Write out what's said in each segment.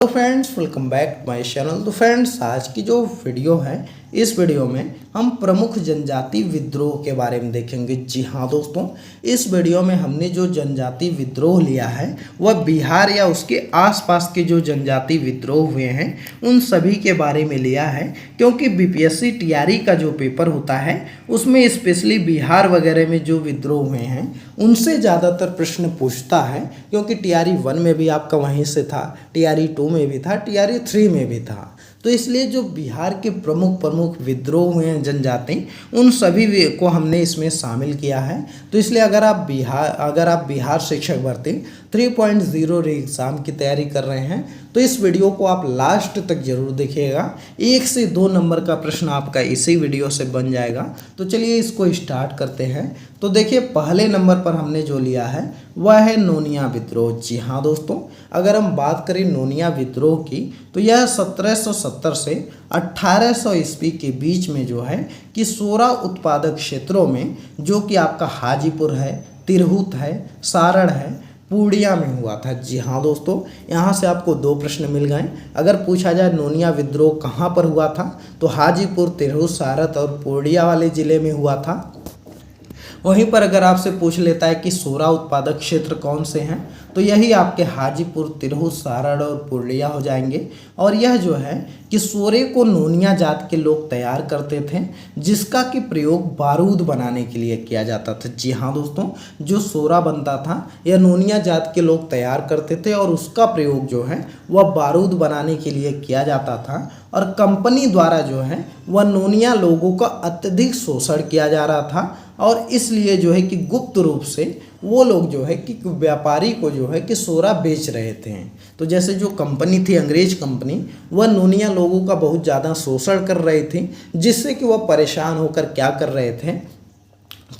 तो friends welcome back to my channel. तो friends आज की जो वीडियो है, इस वीडियो में हम प्रमुख जनजाति विद्रोह के बारे में देखेंगे। जी हाँ दोस्तों, इस वीडियो में हमने जो जनजाति विद्रोह लिया है वह बिहार या उसके आसपास के जो जनजाति विद्रोह हुए हैं उन सभी के बारे में लिया है, क्योंकि बीपीएससी टीआरई का जो पेपर होता है उसमें स्पेशली बिहार वगैरह में जो विद्रोह हुए हैं उनसे ज़्यादातर प्रश्न पूछता है, क्योंकि टीआरई 1 में भी आपका वहीं से था, टीआरई 2 में भी था, टीआरई 3 में भी था। तो इसलिए जो बिहार के प्रमुख विद्रोह हुए हैं जनजाति, उन सभी को हमने इसमें शामिल किया है। तो इसलिए अगर आप बिहार शिक्षक भर्ती 3.0 एग्ज़ाम की तैयारी कर रहे हैं तो इस वीडियो को आप लास्ट तक जरूर देखिएगा। 1 से 2 नंबर का प्रश्न आपका इसी वीडियो से बन जाएगा। तो चलिए इसको स्टार्ट करते हैं। तो देखिए, पहले नंबर पर हमने जो लिया है वह है नोनिया विद्रोह। जी हाँ दोस्तों, अगर हम बात करें नोनिया विद्रोह की तो यह 1770 से 1800 ईस्वी के बीच में जो है कि 16 उत्पादक क्षेत्रों में, जो कि आपका हाजीपुर है, तिरहुत है, सारण है, पूर्णिया में हुआ था। जी हाँ दोस्तों, यहाँ से आपको 2 प्रश्न मिल गए। अगर पूछा जाए नोनिया विद्रोह कहाँ पर हुआ था तो हाजीपुर, तिरहुत, सारण और पूर्णिया वाले ज़िले में हुआ था। वहीं पर अगर आपसे पूछ लेता है कि 16 उत्पादक क्षेत्र कौन से हैं तो यही आपके हाजीपुर, तिरहुत, सारण और पूर्णिया हो जाएंगे। और यह जो है कि सोरे को नोनिया जात के लोग तैयार करते थे, जिसका कि प्रयोग बारूद बनाने के लिए किया जाता था। जी हाँ दोस्तों, जो सोरा बनता था यह नोनिया जात के लोग तैयार करते थे और उसका प्रयोग जो है वह बारूद बनाने के लिए किया जाता था। और कंपनी द्वारा जो है वह नोनिया लोगों का अत्यधिक शोषण किया जा रहा था, और इसलिए जो है कि गुप्त रूप से वो लोग जो है कि व्यापारी को जो है कि सोरा बेच रहे थे। तो जैसे जो कंपनी थी, अंग्रेज कंपनी, वह नोनिया लोगों का बहुत ज़्यादा शोषण कर रही थी, जिससे कि वह परेशान होकर क्या कर रहे थे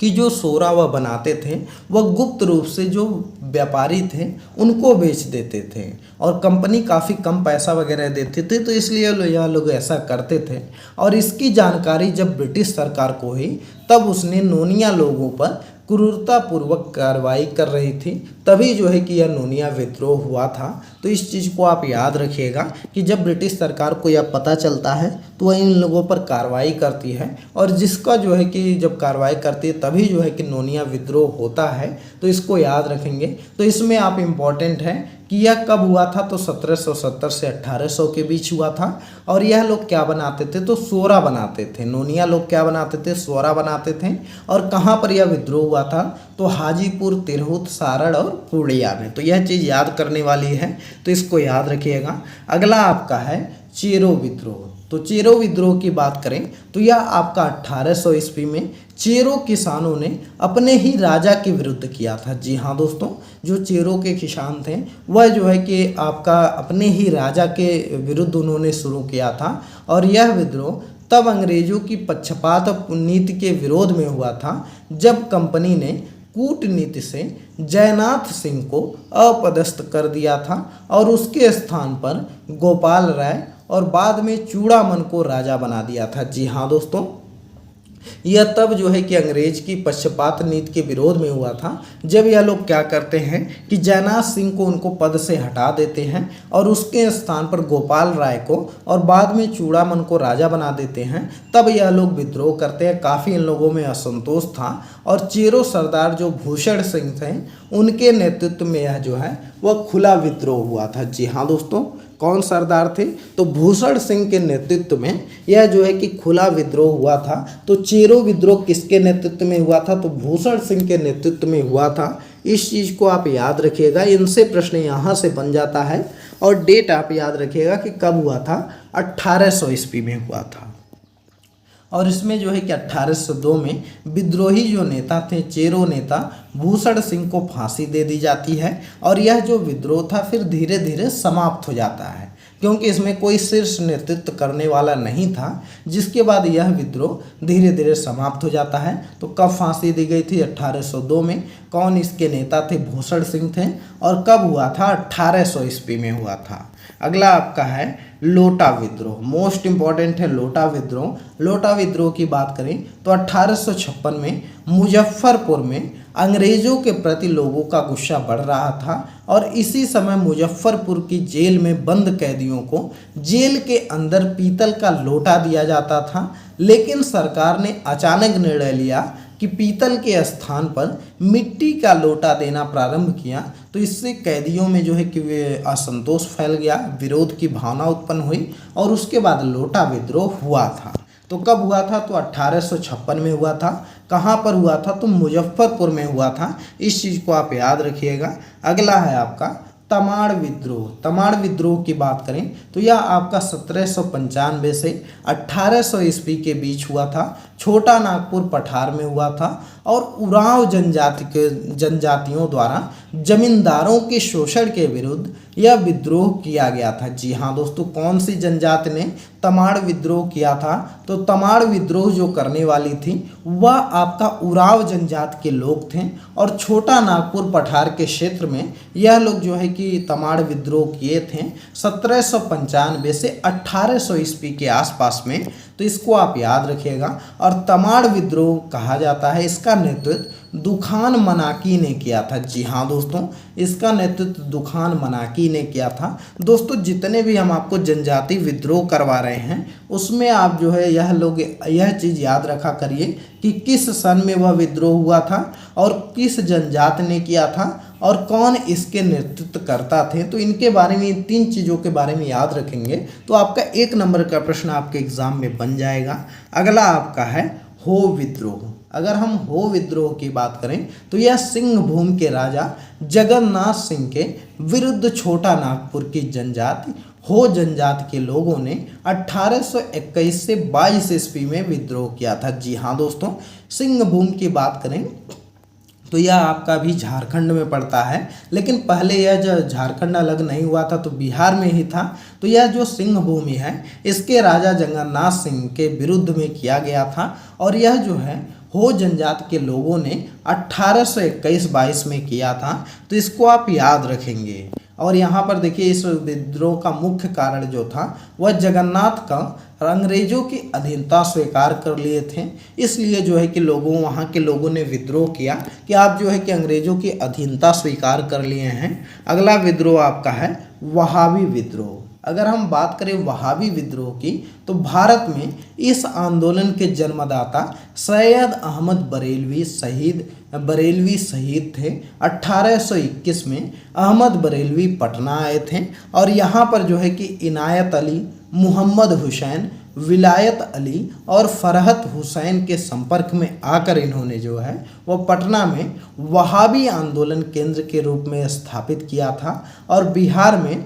कि जो सोरा वह बनाते थे वह गुप्त रूप से जो व्यापारी थे उनको बेच देते थे, और कंपनी काफ़ी कम पैसा वगैरह देते थे। तो इसलिए यह लोग ऐसा करते थे। और इसकी जानकारी जब ब्रिटिश सरकार को हुई तब उसने नोनिया लोगों पर क्रूरतापूर्वक कार्रवाई कर रही थी, तभी जो है कि यह नोनिया विद्रोह हुआ था। तो इस चीज़ को आप याद रखिएगा कि जब ब्रिटिश सरकार को यह पता चलता है तो वह इन लोगों पर कार्रवाई करती है, और जिसका जो है कि जब कार्रवाई करती है तभी जो है कि नोनिया विद्रोह होता है। तो इसको याद रखेंगे। तो इसमें आप इम्पॉर्टेंट है कि यह कब हुआ था तो 1770 से 1800 के बीच हुआ था। और यह लोग क्या बनाते थे तो सोरा बनाते थे। नोनिया लोग क्या बनाते थे, सोरा बनाते थे। और कहाँ पर यह विद्रोह हुआ था तो हाजीपुर, तिरहुत, सारण और पूर्णिया में। तो यह चीज़ याद करने वाली है, तो इसको याद रखिएगा। अगला आपका है चेरो विद्रोह। तो चेरो विद्रोह की बात करें तो यह आपका 1800 ईस्वी में चेरो किसानों ने अपने ही राजा के विरुद्ध किया था। जी हाँ दोस्तों, जो चेरो के किसान थे वह जो है कि आपका अपने ही राजा के विरुद्ध उन्होंने शुरू किया था। और यह विद्रोह तब अंग्रेजों की पक्षपात नीति के विरोध में हुआ था, जब कंपनी ने कूटनीति से जयनाथ सिंह को अपदस्थ कर दिया था और उसके स्थान पर गोपाल राय और बाद में चूड़ामन को राजा बना दिया था। जी हाँ दोस्तों, यह तब जो है कि अंग्रेज की पक्षपात नीति के विरोध में हुआ था, जब यह लोग क्या करते हैं कि जयनाथ सिंह को उनको पद से हटा देते हैं और उसके स्थान पर गोपाल राय को और बाद में चूड़ामन को राजा बना देते हैं। तब यह लोग विद्रोह करते हैं। काफ़ी इन लोगों में असंतोष था, और चेरो सरदार जो भूषण सिंह थे उनके नेतृत्व में यह जो है वह खुला विद्रोह हुआ था। जी हाँ दोस्तों, कौन सरदार थे तो भूषण सिंह के नेतृत्व में यह जो है कि खुला विद्रोह हुआ था। तो चेरो विद्रोह किसके नेतृत्व में हुआ था तो भूषण सिंह के नेतृत्व में हुआ था। इस चीज़ को आप याद रखिएगा, इनसे प्रश्न यहाँ से बन जाता है। और डेट आप याद रखिएगा कि कब हुआ था, 1800 ईस्वी में हुआ था। और इसमें जो है कि 1802 में विद्रोही जो नेता थे, चेरो नेता भूषण सिंह को फांसी दे दी जाती है। और यह जो विद्रोह था फिर धीरे धीरे समाप्त हो जाता है, क्योंकि इसमें कोई शीर्ष नेतृत्व करने वाला नहीं था, जिसके बाद यह विद्रोह धीरे धीरे समाप्त हो जाता है। तो कब फांसी दी गई थी 1802 में, कौन इसके नेता थे, भूषण सिंह थे। और कब हुआ था 1800 ईस्वी में हुआ था। अगला आपका है लोटा विद्रोह। मोस्ट इंपॉर्टेंट है लोटा विद्रोह। लोटा विद्रोह की बात करें तो 1856 में मुजफ्फरपुर में अंग्रेजों के प्रति लोगों का गुस्सा बढ़ रहा था और इसी समय मुजफ्फरपुर की जेल में बंद कैदियों को जेल के अंदर पीतल का लोटा दिया जाता था। लेकिन सरकार ने अचानक निर्णय लिया कि पीतल के स्थान पर मिट्टी का लोटा देना प्रारंभ किया। तो इससे कैदियों में जो है कि असंतोष फैल गया, विरोध की भावना उत्पन्न हुई और उसके बाद लोटा विद्रोह हुआ था। तो कब हुआ था? तो 1856 में हुआ था। कहाँ पर हुआ था? तो मुजफ्फरपुर में हुआ था। इस चीज़ को आप याद रखिएगा। अगला है आपका तमाड़ विद्रोह। तमाड़ विद्रोह की बात करें तो यह आपका 1795 से 1800 ईस्वी के बीच हुआ था। छोटा नागपुर पठार में हुआ था और उरांव जनजातियों द्वारा जमींदारों के शोषण के विरुद्ध यह विद्रोह किया गया था। जी हाँ दोस्तों, कौन सी जनजाति ने तमाड़ विद्रोह किया था? तो तमाड़ विद्रोह जो करने वाली थी वह आपका उरांव जनजाति के लोग थे और छोटा नागपुर पठार के क्षेत्र में यह लोग जो है कि तमाड़ विद्रोह किए थे 1795 से 1800 ईस्वी के आसपास में। तो इसको आप याद रखिएगा। और तमाड़ विद्रोह कहा जाता है, इसका नेतृत्व दुखान मनाकी ने किया था। जी हाँ दोस्तों, इसका नेतृत्व दुखान मनाकी ने किया था। दोस्तों, जितने भी हम आपको जनजाति विद्रोह करवा रहे हैं उसमें आप जो है यह चीज़ याद रखा करिए कि किस सन में वह विद्रोह हुआ था और किस जनजाति ने किया था और कौन इसके नेतृत्व करता थे। तो इनके बारे में, इन 3 चीज़ों के बारे में याद रखेंगे तो आपका 1 नंबर का प्रश्न आपके एग्जाम में बन जाएगा। अगला आपका है हो विद्रोह। अगर हम हो विद्रोह की बात करें तो यह सिंहभूम के राजा जगन्नाथ सिंह के विरुद्ध छोटा नागपुर की जनजाति हो जनजाति के लोगों ने 1821 से 22 ईस्वी में विद्रोह किया था। जी हाँ दोस्तों, सिंहभूम की बात करें तो यह आपका भी झारखंड में पड़ता है, लेकिन पहले यह जो झारखंड अलग नहीं हुआ था तो बिहार में ही था। तो यह जो सिंहभूमि है इसके राजा जगन्नाथ सिंह के विरुद्ध में किया गया था और यह जो है हो जनजाति के लोगों ने 1821-22 में किया था। तो इसको आप याद रखेंगे। और यहाँ पर देखिए, इस विद्रोह का मुख्य कारण जो था वह जगन्नाथ का अंग्रेजों की अधीनता स्वीकार कर लिए थे। इसलिए जो है कि वहाँ के लोगों ने विद्रोह किया कि आप जो है कि अंग्रेजों की अधीनता स्वीकार कर लिए हैं। अगला विद्रोह आपका है वहाबी विद्रोह। अगर हम बात करें वहाबी विद्रोह की तो भारत में इस आंदोलन के जन्मदाता सैयद अहमद बरेलवी शहीद थे। 1821 में अहमद बरेलवी पटना आए थे और यहाँ पर जो है कि इनायत अली, मोहम्मद हुसैन, विलायत अली और फरहत हुसैन के संपर्क में आकर इन्होंने जो है वह पटना में वहाबी आंदोलन केंद्र के रूप में स्थापित किया था। और बिहार में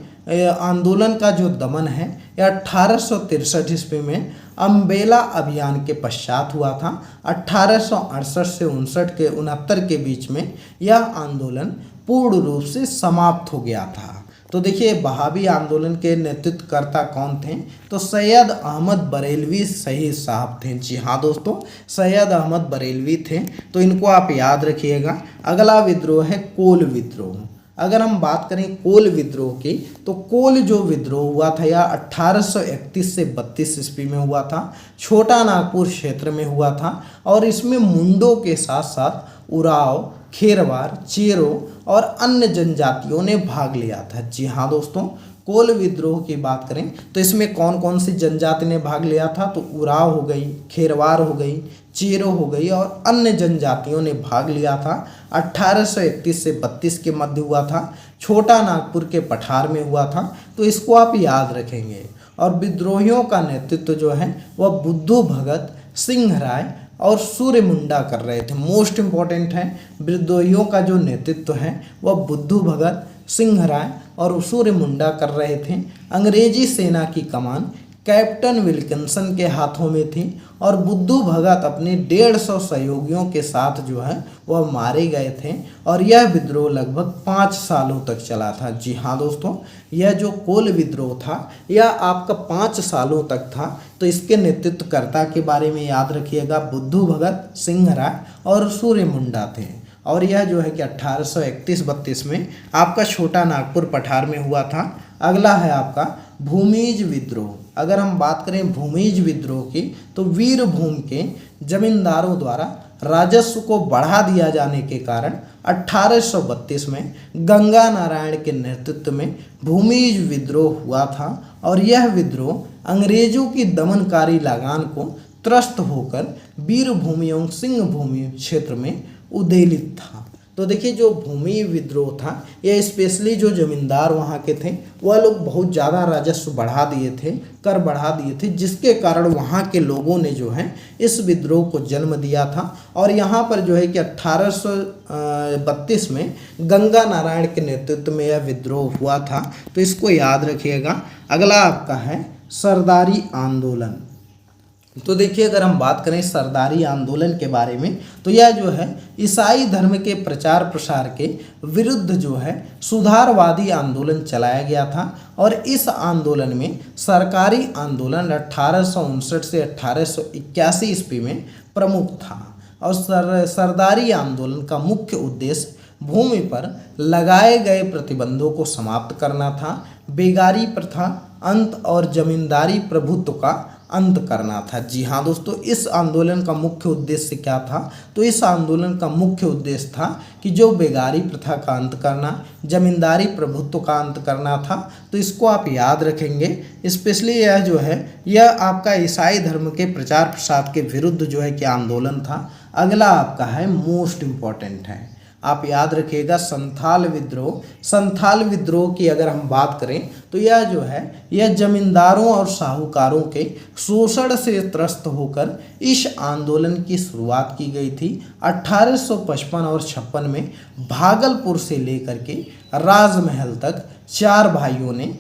आंदोलन का जो दमन है यह 1863 ईस्वी में अम्बेला अभियान के पश्चात हुआ था। 1868 से 69 के बीच में यह आंदोलन पूर्ण रूप से समाप्त हो गया था। तो देखिए, वहाबी आंदोलन के नेतृत्वकर्ता कौन थे? तो सैयद अहमद बरेलवी शहीद साहब थे। जी हाँ दोस्तों, सैयद अहमद बरेलवी थे। तो इनको आप याद रखिएगा। अगला विद्रोह है कोल विद्रोह। अगर हम बात करें कोल विद्रोह की तो कोल जो विद्रोह हुआ था यह 1831 से 32 ईस्वी में हुआ था। छोटा नागपुर क्षेत्र में हुआ था और इसमें मुंडों के साथ साथ उराव, खेरवार, चेरो और अन्य जनजातियों ने भाग लिया था। जी हाँ दोस्तों, कोल विद्रोह की बात करें तो इसमें कौन कौन सी जनजाति ने भाग लिया था? तो उराव हो गई, खेरवार हो गई, चेरो हो गई और अन्य जनजातियों ने भाग लिया था। 1831 से 32 के मध्य हुआ था। छोटा नागपुर के पठार में हुआ था। तो इसको आप याद रखेंगे। और विद्रोहियों का नेतृत्व जो है वह बुद्धू भगत, सिंह राय और सूर्य मुंडा कर रहे थे। मोस्ट इम्पॉर्टेंट है, विद्रोहियों का जो नेतृत्व है वह बुद्धू भगत, सिंह राय और सूर्य मुंडा कर रहे थे। अंग्रेजी सेना की कमान कैप्टन विल्किंसन के हाथों में थी और बुद्धू भगत अपने 150 सहयोगियों के साथ जो है वह मारे गए थे और यह विद्रोह लगभग 5 सालों तक चला था। जी हाँ दोस्तों, यह जो कोल विद्रोह था यह आपका 5 सालों तक था। तो इसके नेतृत्वकर्ता के बारे में याद रखिएगा, बुद्धू भगत, सिंह राय और सूर्य मुंडा थे। और यह जो है कि 1831-32 में आपका छोटा नागपुर पठार में हुआ था। अगला है आपका भूमिज विद्रोह। अगर हम बात करें भूमिज विद्रोह की तो वीरभूम के जमींदारों द्वारा राजस्व को बढ़ा दिया जाने के कारण 1832 में गंगा नारायण के नेतृत्व में भूमिज विद्रोह हुआ था और यह विद्रोह अंग्रेजों की दमनकारी लगान को त्रस्त होकर वीरभूमि एवं सिंहभूमि क्षेत्र में उद्वेलित था। तो देखिए जो भूमि विद्रोह था यह स्पेशली जो जमींदार वहाँ के थे वह लोग बहुत ज़्यादा राजस्व बढ़ा दिए थे, कर बढ़ा दिए थे, जिसके कारण वहाँ के लोगों ने जो है इस विद्रोह को जन्म दिया था। और यहाँ पर जो है कि 1832 में गंगा नारायण के नेतृत्व में यह विद्रोह हुआ था। तो इसको याद रखिएगा। अगला आपका है सरदारी आंदोलन। तो देखिए अगर हम बात करें सरदारी आंदोलन के बारे में तो यह जो है ईसाई धर्म के प्रचार प्रसार के विरुद्ध जो है सुधारवादी आंदोलन चलाया गया था और इस आंदोलन में सरकारी आंदोलन 1859 से 1881 ईस्वी में प्रमुख था। और सरदारी आंदोलन का मुख्य उद्देश्य भूमि पर लगाए गए प्रतिबंधों को समाप्त करना था, बेगारी प्रथा अंत और जमींदारी प्रभुत्व का अंत करना था। जी हाँ दोस्तों, इस आंदोलन का मुख्य उद्देश्य क्या था? तो इस आंदोलन का मुख्य उद्देश्य था कि जो बेगारी प्रथा का अंत करना, जमींदारी प्रभुत्व का अंत करना था। तो इसको आप याद रखेंगे। स्पेशली यह जो है यह आपका ईसाई धर्म के प्रचार प्रसार के विरुद्ध जो है कि आंदोलन था। अगला आपका है मोस्ट इम्पॉर्टेंट है, आप याद रखिएगा संथाल विद्रोह। संथाल विद्रोह की अगर हम बात करें तो यह जो है यह जमींदारों और साहूकारों के शोषण से त्रस्त होकर इस आंदोलन की शुरुआत की गई थी। 1855 और 56 में भागलपुर से लेकर के राजमहल तक चार भाइयों ने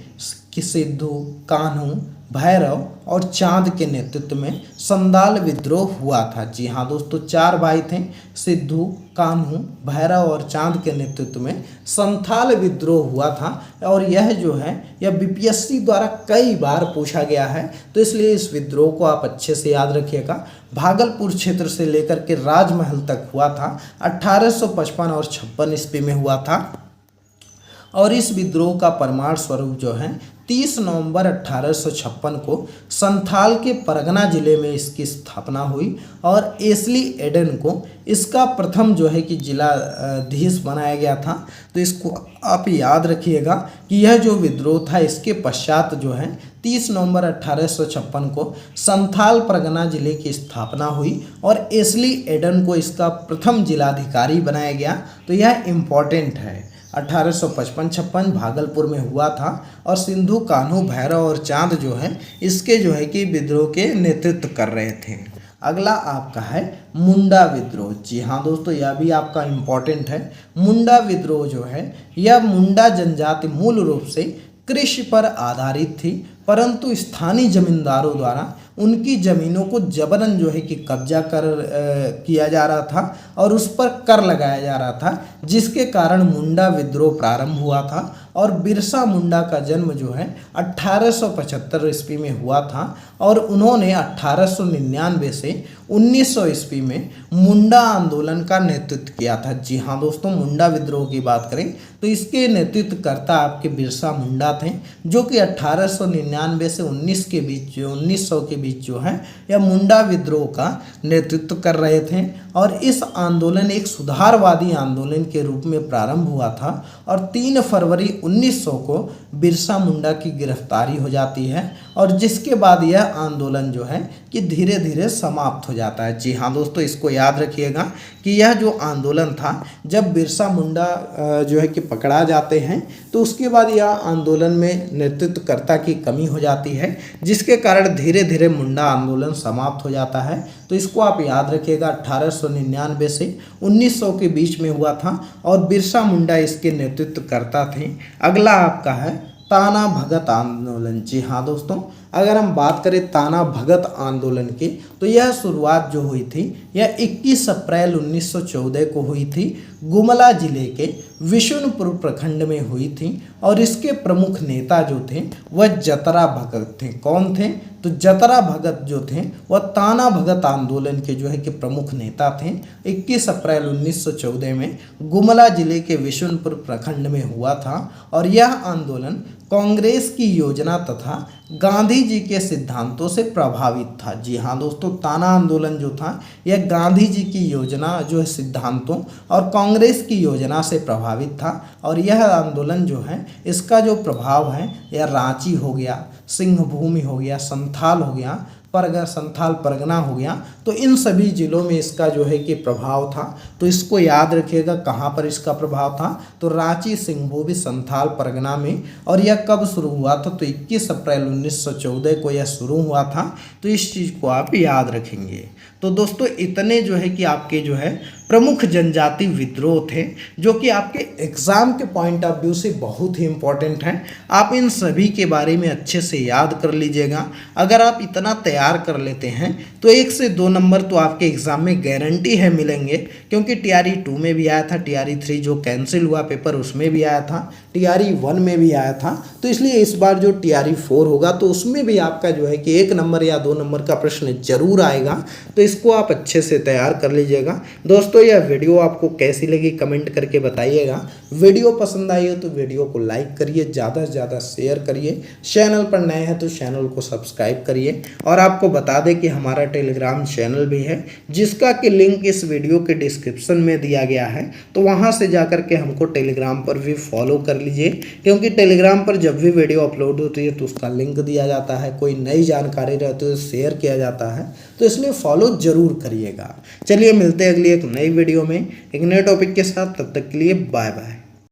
सिद्धू, कान्हू, भैरव और चांद के नेतृत्व में संथाल विद्रोह हुआ था। जी हाँ दोस्तों, चार भाई थे, सिद्धू, कान्हू, भैरव और चांद के नेतृत्व में संथाल विद्रोह हुआ था। और यह जो है यह बीपीएससी द्वारा कई बार पूछा गया है, तो इसलिए इस विद्रोह को आप अच्छे से याद रखिएगा। भागलपुर क्षेत्र से लेकर के राजमहल तक हुआ था। 1855 और 56 ईस्वी में हुआ था। और इस विद्रोह का परमाण स्वरूप जो है 30 नवंबर 1856 को संथाल के परगना जिले में इसकी स्थापना हुई और एस्ली एडन को इसका प्रथम जो है कि जिलाधीश बनाया गया था। तो इसको आप याद रखिएगा कि यह जो विद्रोह था इसके पश्चात जो है 30 नवंबर 1856 को संथाल परगना जिले की स्थापना हुई और एस्ली एडन को इसका प्रथम जिलाधिकारी बनाया गया। तो यह इम्पॉर्टेंट है। 1855-56 भागलपुर में हुआ था और सिंधु, कान्हू, भैरव और चांद जो है इसके जो है कि विद्रोह के नेतृत्व कर रहे थे। अगला आपका है मुंडा विद्रोह। जी हाँ दोस्तों, यह भी आपका इम्पॉर्टेंट है। मुंडा विद्रोह जो है यह मुंडा जनजाति मूल रूप से कृषि पर आधारित थी, परंतु स्थानीय जमींदारों द्वारा उनकी ज़मीनों को जबरन जो है कि कब्जा किया जा रहा था और उस पर कर लगाया जा रहा था, जिसके कारण मुंडा विद्रोह प्रारंभ हुआ था। और बिरसा मुंडा का जन्म जो है 1875 ईस्वी में हुआ था और उन्होंने 1899 से 1900 ईस्वी में मुंडा आंदोलन का नेतृत्व किया था। जी हाँ दोस्तों, मुंडा विद्रोह की बात करें तो इसके नेतृत्वकर्ता आपके बिरसा मुंडा थे, जो कि 1899 से 1900 के बीच जो है यह मुंडा विद्रोह का नेतृत्व कर रहे थे। और इस आंदोलन एक सुधारवादी आंदोलन के रूप में प्रारंभ हुआ था और 3 फरवरी 1900 को बिरसा मुंडा की गिरफ्तारी हो जाती है और जिसके बाद यह आंदोलन जो है कि धीरे धीरे समाप्त हो जाता है। जी हाँ दोस्तों, इसको याद रखिएगा कि यह जो आंदोलन था, जब बिरसा मुंडा जो है कि पकड़ा जाते हैं तो उसके बाद यह आंदोलन में नेतृत्वकर्ता की कमी हो जाती है, जिसके कारण धीरे धीरे मुंडा आंदोलन समाप्त हो जाता है। तो इसको आप याद रखिएगा। 1899 से 1900 के बीच में हुआ था और बिरसा मुंडा इसके नेतृत्वकर्ता थे। अगला आपका है ताना भगत आंदोलन। जी हाँ दोस्तों, अगर हम बात करें ताना भगत आंदोलन की तो यह शुरुआत जो हुई थी यह 21 अप्रैल 1914 को हुई थी। गुमला जिले के विशुनपुर प्रखंड में हुई थी और इसके प्रमुख नेता जो थे वह जतरा भगत थे। कौन थे? तो जतरा भगत जो थे वह ताना भगत आंदोलन के जो है कि प्रमुख नेता थे। 21 अप्रैल 1914 में गुमला जिले के विशुनपुर प्रखंड में हुआ था और यह आंदोलन कांग्रेस की योजना तथा गांधी जी के सिद्धांतों से प्रभावित था। जी हाँ दोस्तों, ताना आंदोलन जो था यह गांधी जी की योजना जो है सिद्धांतों और कांग्रेस की योजना से प्रभावित था। और यह आंदोलन जो है इसका जो प्रभाव है यह रांची हो गया, सिंहभूमि हो गया, संथाल हो गया, संथाल परगना हो गया, तो इन सभी जिलों में इसका जो है कि प्रभाव था। तो इसको याद रखिएगा कहाँ पर इसका प्रभाव था, तो रांची, सिंहभूमि, संथाल परगना में। और यह कब शुरू हुआ था, तो 21 अप्रैल 1914 को यह शुरू हुआ था। तो इस चीज़ को आप याद रखेंगे। तो दोस्तों इतने जो है कि आपके जो है प्रमुख जनजाति विद्रोह थे जो कि आपके एग्ज़ाम के पॉइंट ऑफ व्यू से बहुत ही इम्पोर्टेंट हैं। आप इन सभी के बारे में अच्छे से याद कर लीजिएगा। अगर आप इतना तैयार कर लेते हैं तो 1 से 2 नंबर तो आपके एग्ज़ाम में गारंटी है मिलेंगे, क्योंकि TRE 2 में भी आया था, TRE 3 जो कैंसिल हुआ पेपर उसमें भी आया था, TRE 1 में भी आया था। तो इसलिए इस बार जो TRE 4 होगा तो उसमें भी आपका जो है कि 1 नंबर या 2 नंबर का प्रश्न जरूर आएगा। तो इसको आप अच्छे से तैयार कर लीजिएगा। दोस्तों यह वीडियो आपको कैसी लगी कमेंट करके बताइएगा। वीडियो पसंद आई हो तो वीडियो को लाइक करिए, ज़्यादा से ज़्यादा शेयर करिए। चैनल पर नए हैं तो चैनल को सब्सक्राइब करिए। और आपको बता दें कि हमारा टेलीग्राम चैनल भी है जिसका कि लिंक इस वीडियो के डिस्क्रिप्शन में दिया गया है। तो वहाँ से जाकर के हमको टेलीग्राम पर भी फॉलो कर लीजिए, क्योंकि टेलीग्राम पर जब भी वीडियो अपलोड होती है तो उसका लिंक दिया जाता है, कोई नई जानकारी रहती है तो शेयर किया जाता है। तो इसलिए फॉलो ज़रूर करिएगा। चलिए मिलते हैं अगली एक नई वीडियो में एक नए टॉपिक के साथ। तब तक के लिए बाय बाय।